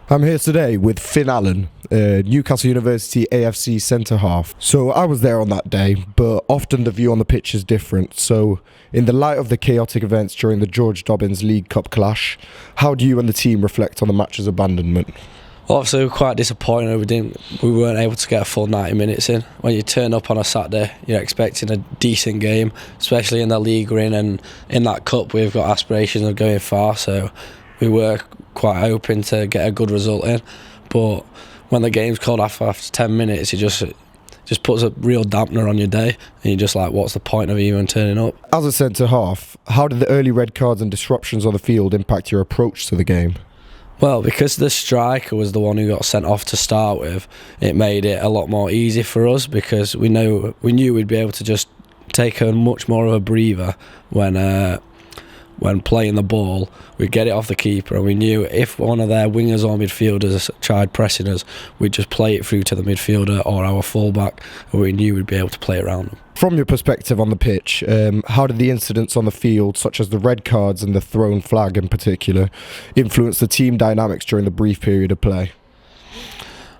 I'm here today with Finn Allen, Newcastle University AFC centre-half. So I was there on that day, but often the view on the pitch is different. So in the light of the chaotic events during the George Dobbins League Cup clash, how do you and the team reflect on the match's abandonment? Well, obviously we were quite disappointed we weren't able to get a full 90 minutes in. When you turn up on a Saturday, you're expecting a decent game, especially in the league we're in, and in that cup we've got aspirations of going far, so we were quite hoping to get a good result in. But when the game's called after 10 minutes, it just puts a real dampener on your day, and you're just like, what's the point of even turning up? As a centre-half, how did the early red cards and disruptions on the field impact your approach to the game? Well, because the striker was the one who got sent off to start with, it made it a lot more easy for us, because we knew we'd be able to just take a much more of a breather when playing the ball. We'd get it off the keeper, and we knew if one of their wingers or midfielders tried pressing us, we'd just play it through to the midfielder or our fullback, and we knew we'd be able to play around them. From your perspective on the pitch, how did the incidents on the field, such as the red cards and the thrown flag in particular, influence the team dynamics during the brief period of play?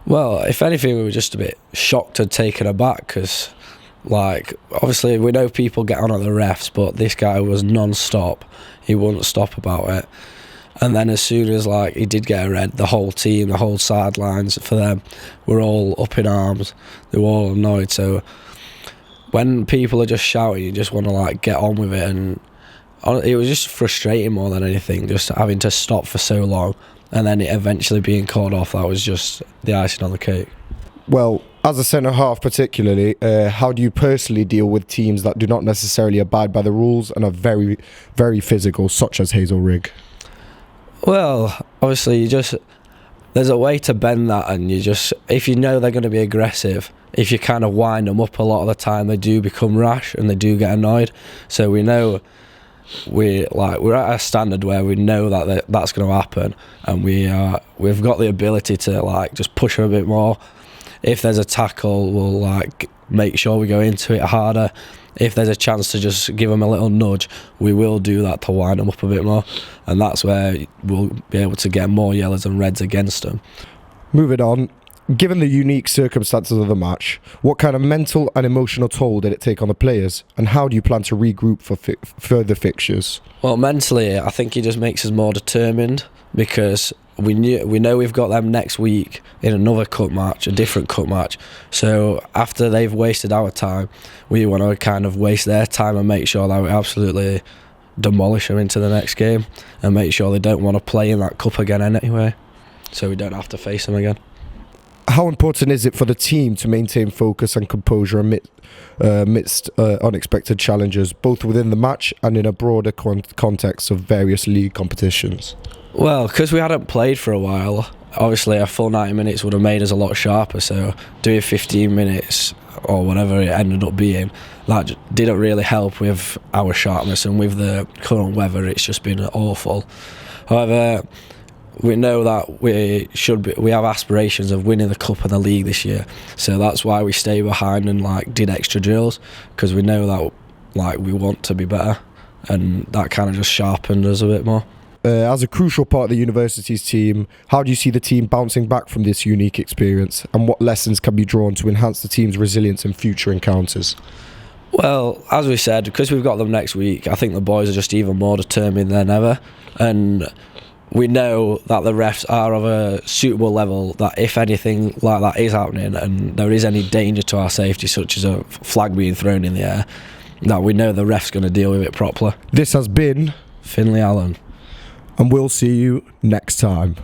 Well, if anything, we were just a bit shocked and taken aback, because obviously we know people get on at the refs, but this guy was non-stop. He wouldn't stop about it. And then as soon as he did get a red, the whole team, the whole sidelines for them were all up in arms. They were all annoyed. So when people are just shouting, you just want to get on with it. And it was just frustrating more than anything, just having to stop for so long and then it eventually being called off. That was just the icing on the cake. Well, as a centre-half particularly, how do you personally deal with teams that do not necessarily abide by the rules and are very, very physical, such as Hazel Rig? Well, obviously there's a way to bend that, and if you know they're going to be aggressive, if you kind of wind them up a lot of the time, they do become rash and they do get annoyed. So we know we're at a standard where we know that's going to happen, and we've got the ability to just push them a bit more. If there's a tackle, we'll make sure we go into it harder. If there's a chance to just give them a little nudge, we will do that to wind them up a bit more, and that's where we'll be able to get more yellows and reds against them. Moving on, given the unique circumstances of the match, what kind of mental and emotional toll did it take on the players, and how do you plan to regroup for further fixtures? Well, mentally, I think it just makes us more determined, because we know we've got them next week in another cup match, a different cup match. So after they've wasted our time, we want to kind of waste their time and make sure that we absolutely demolish them into the next game, and make sure they don't want to play in that cup again anyway, so we don't have to face them again. How important is it for the team to maintain focus and composure amidst unexpected challenges, both within the match and in a broader context of various league competitions? Well, because we hadn't played for a while, obviously a full 90 minutes would have made us a lot sharper, so doing 15 minutes or whatever it ended up being, that didn't really help with our sharpness, and with the current weather it's just been awful. However, we know that we have aspirations of winning the cup and the league this year, so that's why we stay behind and did extra drills, because we know that we want to be better, and that kind of just sharpened us a bit more. As a crucial part of the university's team, how do you see the team bouncing back from this unique experience, and what lessons can be drawn to enhance the team's resilience in future encounters? Well, as we said, because we've got them next week, I think the boys are just even more determined than ever, and we know that the refs are of a suitable level, that if anything like that is happening and there is any danger to our safety, such as a flag being thrown in the air, that we know the ref's going to deal with it properly. This has been Finley Allen, and we'll see you next time.